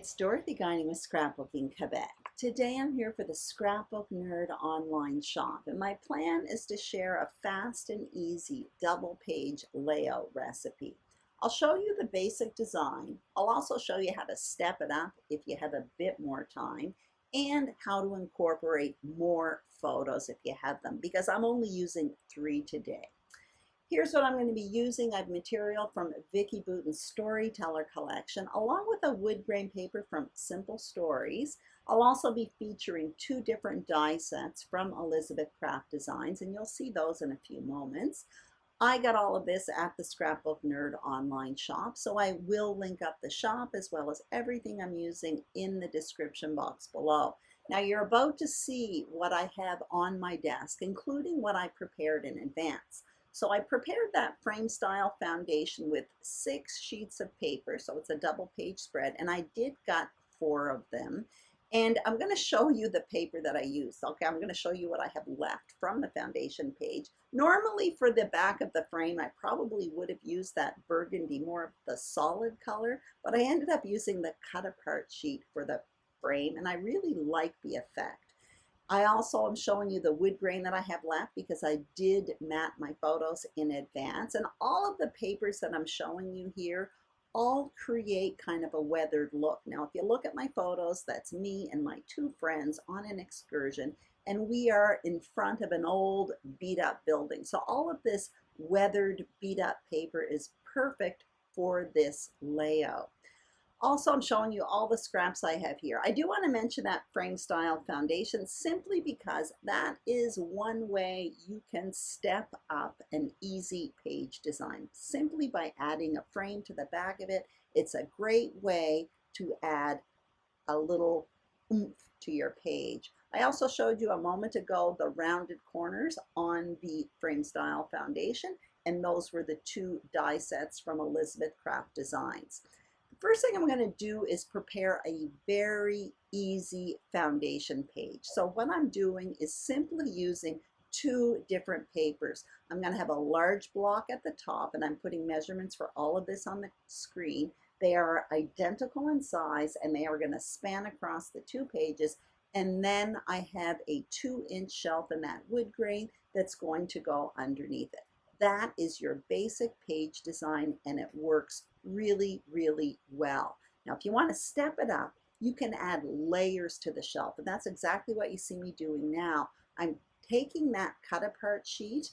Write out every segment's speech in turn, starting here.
It's Dorothy Guining with Scrapbooking Quebec. Today I'm here for the Scrapbook Nerd Online Shop, and my plan is to share a fast and easy double page layout recipe. I'll show you the basic design. I'll also show you how to step it up if you have a bit more time, and how to incorporate more photos if you have them, because I'm only using 3 today. Here's what I'm going to be using. I have material from Vicki Boutin's Storyteller collection, along with a wood grain paper from Simple Stories. I'll also be featuring 2 different die sets from Elizabeth Craft Designs, and you'll see those in a few moments. I got all of this at the Scrapbook Nerd Online Shop, so I will link up the shop as well as everything I'm using in the description box below. Now you're about to see what I have on my desk, including what I prepared in advance. So I prepared that frame style foundation with 6 sheets of paper, so it's a double page spread, and I did got 4 of them. And I'm going to show you the paper that I used. Okay, I'm going to show you what I have left from the foundation page. Normally for the back of the frame, I probably would have used that burgundy, more of the solid color, but I ended up using the cut apart sheet for the frame, and I really like the effect. I also am showing you the wood grain that I have left because I did mat my photos in advance, and all of the papers that I'm showing you here all create kind of a weathered look. Now if you look at my photos, that's me and my 2 friends on an excursion, and we are in front of an old beat up building. So all of this weathered beat up paper is perfect for this layout. Also, I'm showing you all the scraps I have here. I do want to mention that frame style foundation simply because that is one way you can step up an easy page design. Simply by adding a frame to the back of it, it's a great way to add a little oomph to your page. I also showed you a moment ago the rounded corners on the frame style foundation, and those were the 2 die sets from Elizabeth Craft Designs. First thing I'm going to do is prepare a very easy foundation page. So what I'm doing is simply using 2 different papers. I'm going to have a large block at the top, and I'm putting measurements for all of this on the screen. They are identical in size, and they are going to span across the 2 pages. And then I have a 2-inch shelf in that wood grain that's going to go underneath it. That is your basic page design, and it works really, really well. Now, if you want to step it up, you can add layers to the shelf, and that's exactly what you see me doing now. I'm taking that cut apart sheet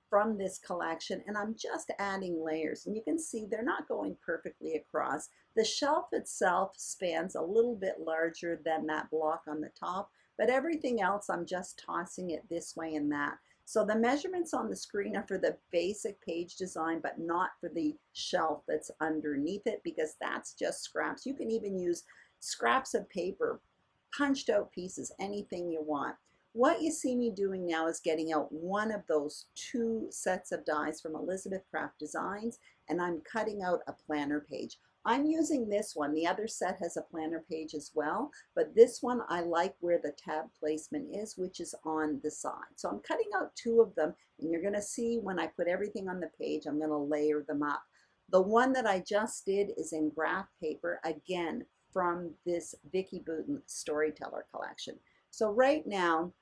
from this collection, and I'm just adding layers, and you can see they're not going perfectly across. The shelf itself spans a little bit larger than that block on the top, but everything else I'm just tossing it this way and that. So the measurements on the screen are for the basic page design, but not for the shelf that's underneath it, because that's just scraps. You can even use scraps of paper, punched out pieces, anything you want. What you see me doing now is getting out one of those 2 sets of dies from Elizabeth Craft Designs, and I'm cutting out a planner page. I'm using this one. The other set has a planner page as well, but this one I like where the tab placement is, which is on the side. So I'm cutting out 2 of them, and you're going to see when I put everything on the page, I'm going to layer them up. The one that I just did is in graph paper, again from this Vicki Boutin Storyteller collection. So right now,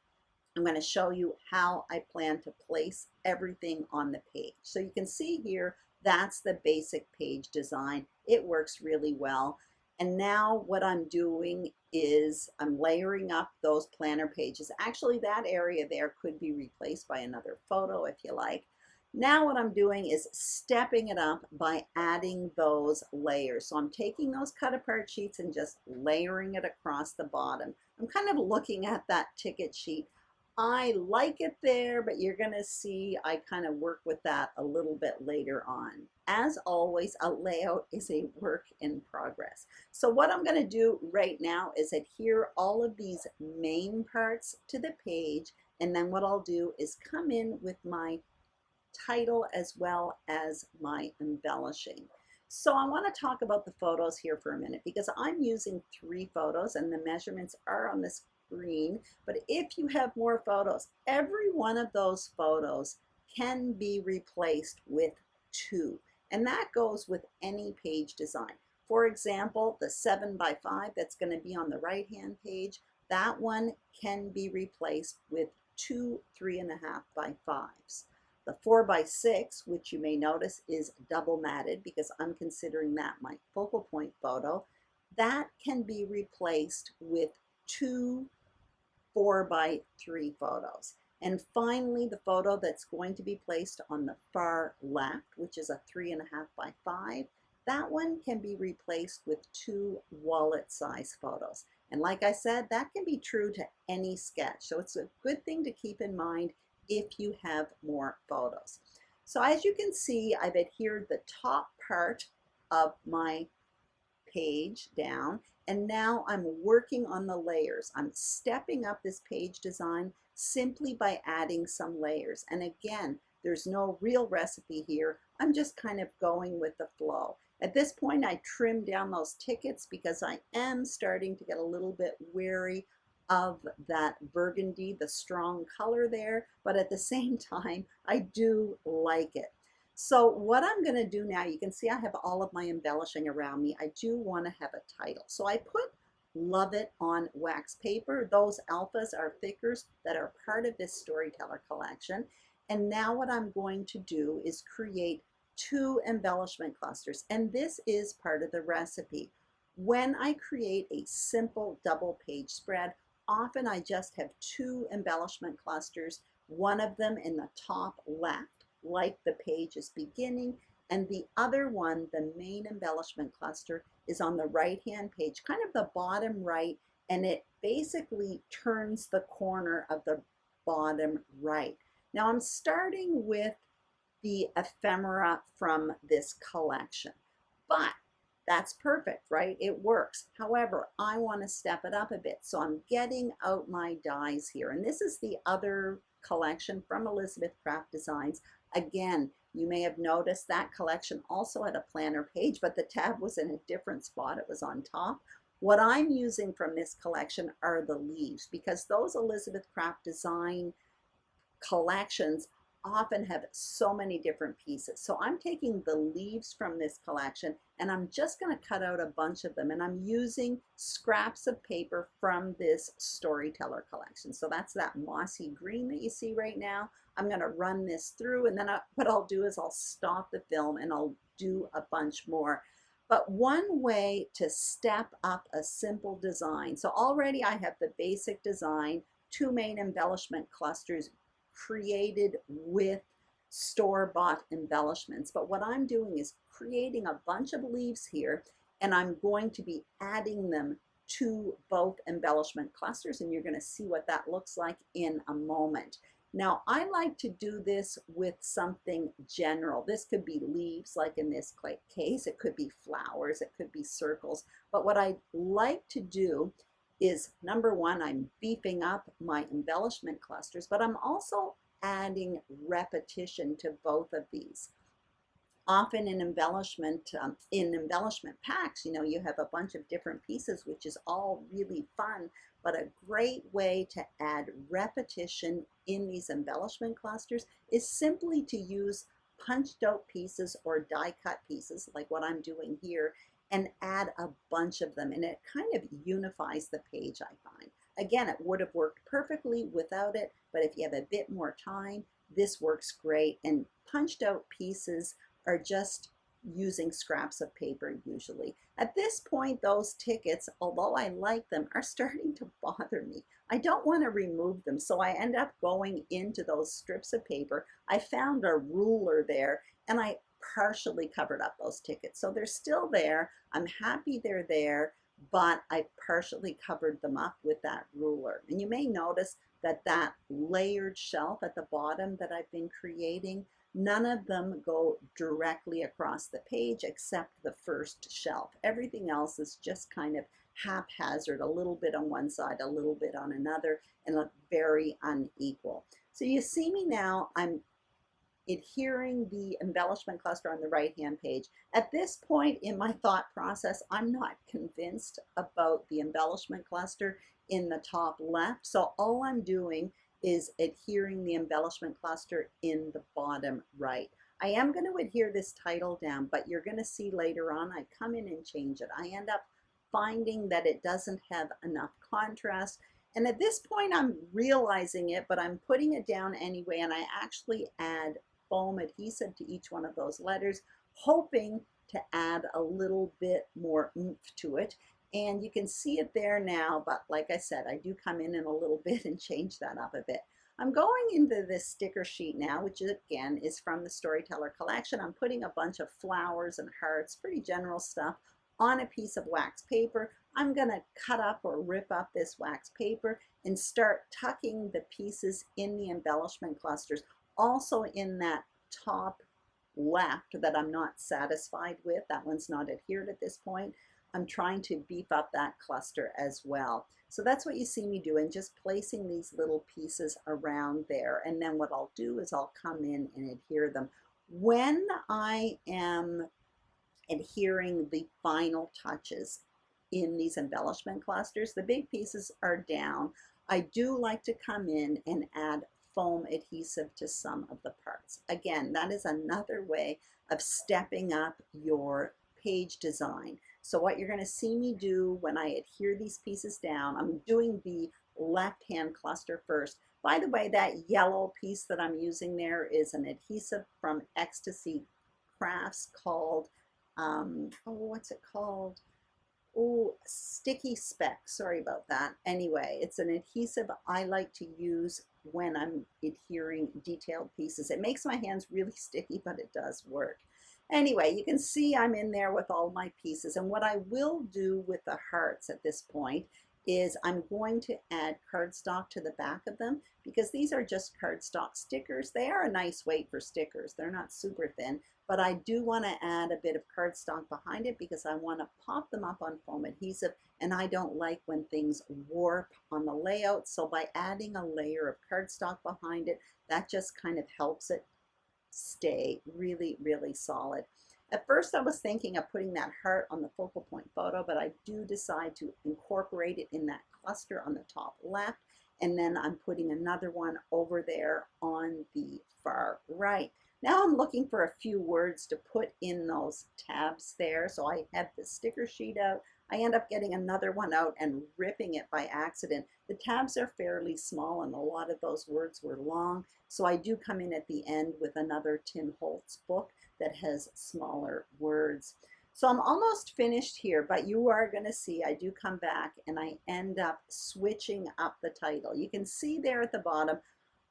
I'm going to show you how I plan to place everything on the page. So you can see here, that's the basic page design. It works really well. And now what I'm doing is I'm layering up those planner pages. Actually, that area there could be replaced by another photo if you like. Now what I'm doing is stepping it up by adding those layers. So I'm taking those cut apart sheets and just layering it across the bottom. I'm kind of looking at that ticket sheet. I like it there, but you're going to see I kind of work with that a little bit later on. As always, a layout is a work in progress. So what I'm going to do right now is adhere all of these main parts to the page, and then what I'll do is come in with my title as well as my embellishing. So I want to talk about the photos here for a minute, because I'm using 3 photos and the measurements are on the screen. But if you have more photos, every one of those photos can be replaced with 2. And that goes with any page design. For example, the 7 by 5 that's going to be on the right-hand page, that one can be replaced with two 3.5 by 5s. The 4 by 6, which you may notice is double matted because I'm considering that my focal point photo, that can be replaced with two 4 by 3 photos. And finally, the photo that's going to be placed on the far left, which is a 3.5 by 5, that one can be replaced with two wallet size photos. And like I said, that can be true to any sketch. So it's a good thing to keep in mind if you have more photos. So as you can see, I've adhered the top part of my page down, and now I'm working on the layers. I'm stepping up this page design simply by adding some layers. And again, there's no real recipe here. I'm just kind of going with the flow. At this point, I trimmed down those tickets because I am starting to get a little bit wary of that burgundy, the strong color there, but at the same time, I do like it. So what I'm going to do now, you can see I have all of my embellishing around me. I do want to have a title. So I put Love It on wax paper. Those alphas are thickers that are part of this Storyteller collection. And now what I'm going to do is create two embellishment clusters. And this is part of the recipe. When I create a simple double page spread, often I just have two embellishment clusters, one of them in the top left, like the page is beginning, and the other one, the main embellishment cluster, is on the right-hand page, kind of the bottom right, and it basically turns the corner of the bottom right. Now I'm starting with the ephemera from this collection, but that's perfect, right? It works. However, I want to step it up a bit, so I'm getting out my dies here, and this is the other collection from Elizabeth Craft Designs. Again, you may have noticed that collection also had a planner page, but the tab was in a different spot. It was on top. What I'm using from this collection are the leaves, because those Elizabeth Craft Design collections often have so many different pieces. So I'm taking the leaves from this collection and I'm just going to cut out a bunch of them, and I'm using scraps of paper from this Storyteller collection. So that's that mossy green that you see right now. I'm going to run this through, and then what I'll do is I'll stop the film and I'll do a bunch more. But one way to step up a simple design, so already I have the basic design, two main embellishment clusters created with store-bought embellishments. But what I'm doing is creating a bunch of leaves here, and I'm going to be adding them to both embellishment clusters, and you're going to see what that looks like in a moment. Now, I like to do this with something general. This could be leaves, like in this case. It could be flowers. It could be circles. But what I like to do is, number one, I'm beefing up my embellishment clusters, but I'm also adding repetition to both of these. Often in embellishment packs, you have a bunch of different pieces, which is all really fun, but a great way to add repetition in these embellishment clusters is simply to use punched out pieces or die cut pieces, like what I'm doing here, and add a bunch of them, and it kind of unifies the page, I find. Again, it would have worked perfectly without it, but if you have a bit more time, this works great. And punched out pieces are just using scraps of paper usually. At this point, those tickets, although I like them, are starting to bother me. I don't want to remove them, so I end up going into those strips of paper. I found a ruler there, and I partially covered up those tickets. So they're still there. I'm happy they're there, but I partially covered them up with that ruler. And you may notice that that layered shelf at the bottom that I've been creating, none of them go directly across the page except the first shelf. Everything else is just kind of haphazard, a little bit on one side, a little bit on another, and look very unequal. So you see me now, I'm adhering the embellishment cluster on the right-hand page. At this point in my thought process, I'm not convinced about the embellishment cluster in the top left. So all I'm doing is adhering the embellishment cluster in the bottom right. I am going to adhere this title down, but you're going to see later on I come in and change it. I end up finding that it doesn't have enough contrast. And at this point, I'm realizing it, but I'm putting it down anyway, and I actually add foam adhesive to each one of those letters, hoping to add a little bit more oomph to it. And you can see it there now, but like I said, I do come in a little bit and change that up a bit. I'm going into this sticker sheet now, which again is from the Storyteller collection. I'm putting a bunch of flowers and hearts, pretty general stuff, on a piece of wax paper. I'm going to cut up or rip up this wax paper and start tucking the pieces in the embellishment clusters, also in that top left that I'm not satisfied with. That one's not adhered at this point. I'm trying to beef up that cluster as well. So that's what you see me doing, just placing these little pieces around there. And then what I'll do is I'll come in and adhere them. When I am adhering the final touches in these embellishment clusters, the big pieces are down. I do like to come in and add foam adhesive to some of the parts. Again, that is another way of stepping up your page design. So what you're going to see me do when I adhere these pieces down, I'm doing the left-hand cluster first. By the way, that yellow piece that I'm using there is an adhesive from Ecstasy Crafts called, what's it called? Oh, Sticky Speck. Sorry about that. Anyway, it's an adhesive I like to use when I'm adhering detailed pieces. It makes my hands really sticky, but it does work. Anyway, you can see I'm in there with all my pieces. And what I will do with the hearts at this point is I'm going to add cardstock to the back of them, because these are just cardstock stickers. They are a nice weight for stickers. They're not super thin, but I do want to add a bit of cardstock behind it because I want to pop them up on foam adhesive, and I don't like when things warp on the layout. So by adding a layer of cardstock behind it, that just kind of helps it stay really, really solid. At first I was thinking of putting that heart on the focal point photo, but I do decide to incorporate it in that cluster on the top left, and then I'm putting another one over there on the far right. Now I'm looking for a few words to put in those tabs there. So I have the sticker sheet out. I end up getting another one out and ripping it by accident. The tabs are fairly small and a lot of those words were long. So I do come in at the end with another Tim Holtz book that has smaller words. So I'm almost finished here, but you are going to see I do come back and I end up switching up the title. You can see there at the bottom,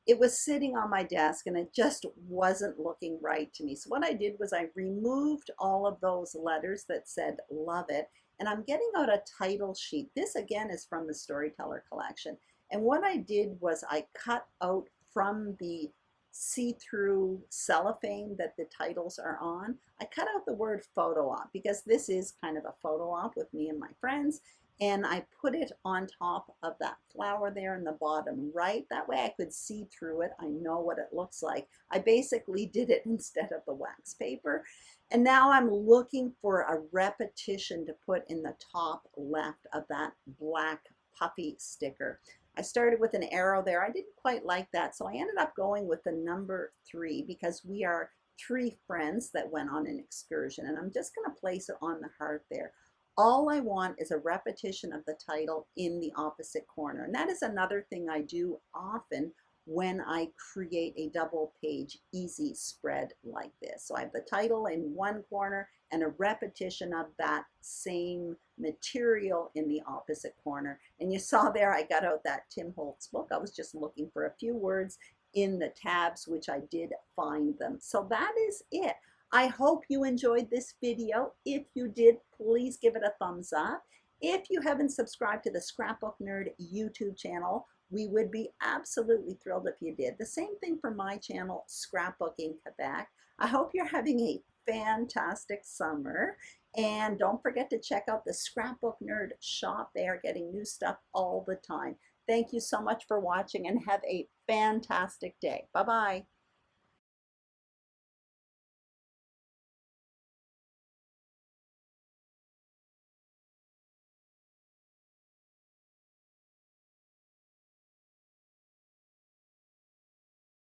it was sitting on my desk and it just wasn't looking right to me. So what I did was I removed all of those letters that said love it, and I'm getting out a title sheet. This again is from the Storyteller collection. And what I did was I cut out from the see-through cellophane that the titles are on, I cut out the word photo op, because this is kind of a photo op with me and my friends, and I put it on top of that flower there in the bottom right. That way I could see through it. I know what it looks like. I basically did it instead of the wax paper. And now I'm looking for a repetition to put in the top left of that black puffy sticker. I started with an arrow there. I didn't quite like that, so I ended up going with the number 3 because we are 3 friends that went on an excursion, and I'm just going to place it on the heart there. All I want is a repetition of the title in the opposite corner, and that is another thing I do often when I create a double page easy spread like this. So I have the title in one corner and a repetition of that same material in the opposite corner. And you saw there I got out that Tim Holtz book. I was just looking for a few words in the tabs, which I did find them. So that is it. I hope you enjoyed this video. If you did, please give it a thumbs up. If you haven't subscribed to the Scrapbook Nerd YouTube channel, we would be absolutely thrilled if you did. The same thing for my channel, Scrapbooking Quebec. I hope you're having a fantastic summer. And don't forget to check out the Scrapbook Nerd Shop. They are getting new stuff all the time. Thank you so much for watching and have a fantastic day. Bye-bye.